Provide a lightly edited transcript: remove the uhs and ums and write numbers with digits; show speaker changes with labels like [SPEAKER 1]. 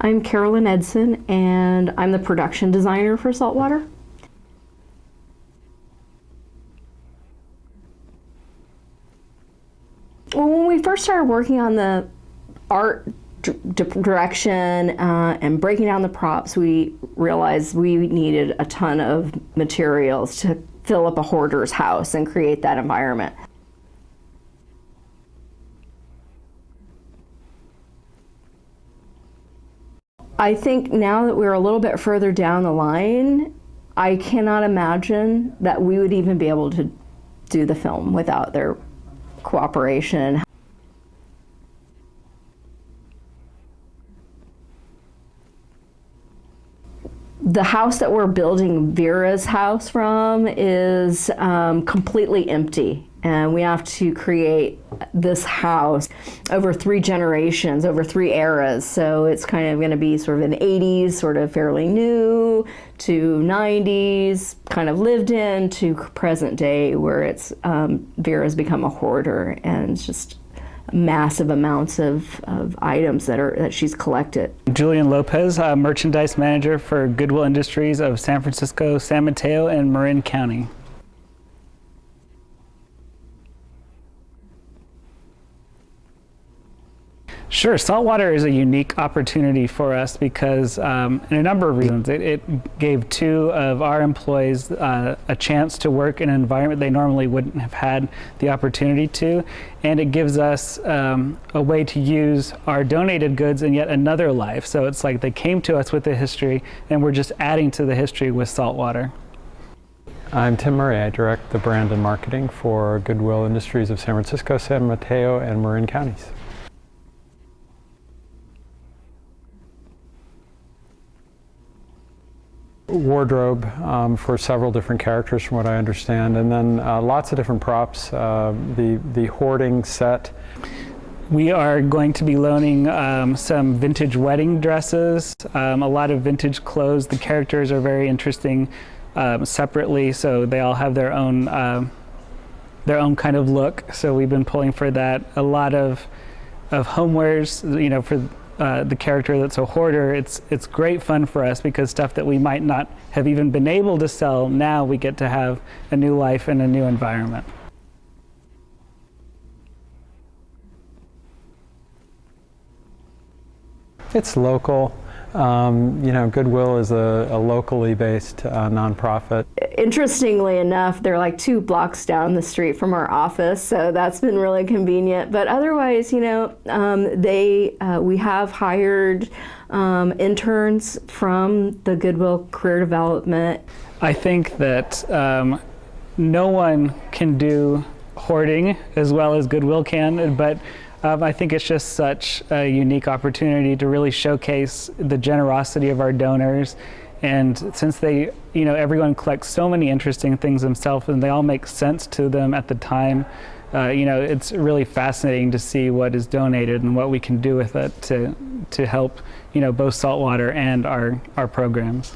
[SPEAKER 1] I'm Carolyn Edson, and I'm the production designer for Saltwater. Well, when we first started working on the art direction and breaking down the props, we realized we needed a ton of materials to fill up a hoarder's house and create that environment. I think now that we're a little bit further down the line, I cannot imagine that we would even be able to do the film without their cooperation. The house that we're building Vera's house from is completely empty, and we have to create this house over 3 generations, over 3 eras. So it's kind of going to be sort of an 80s, sort of fairly new, to 90s, kind of lived in, to present day, where it's Vera's become a hoarder, and it's just massive amounts of items that she's collected.
[SPEAKER 2] Julian Lopez, merchandise manager for Goodwill Industries of San Francisco, San Mateo, and Marin County. Sure, Saltwater is a unique opportunity for us because, in a number of reasons, it gave 2 of our employees a chance to work in an environment they normally wouldn't have had the opportunity to, and it gives us a way to use our donated goods in yet another life. So it's like they came to us with a history, and we're just adding to the history with Saltwater.
[SPEAKER 3] I'm Tim Murray. I direct the brand and marketing for Goodwill Industries of San Francisco, San Mateo, and Marin counties. Wardrobe for several different characters from what I understand, and then lots of different props, the hoarding set.
[SPEAKER 2] We are going to be loaning some vintage wedding dresses, a lot of vintage clothes. The characters are very interesting separately, so they all have their own kind of look. So we've been pulling for that. A lot of homewares, for the character that's a hoarder. It's great fun for us because stuff that we might not have even been able to sell, now we get to have a new life in a new environment.
[SPEAKER 3] It's local. Goodwill is a locally based nonprofit.
[SPEAKER 1] Interestingly enough, they're like 2 blocks down the street from our office, so that's been really convenient. But otherwise, we have hired interns from the Goodwill Career Development.
[SPEAKER 2] I think that no one can do hoarding as well as Goodwill can, but I think it's just such a unique opportunity to really showcase the generosity of our donors. And since they, everyone collects so many interesting things themselves and they all make sense to them at the time, it's really fascinating to see what is donated and what we can do with it to help, both Saltwater and our programs.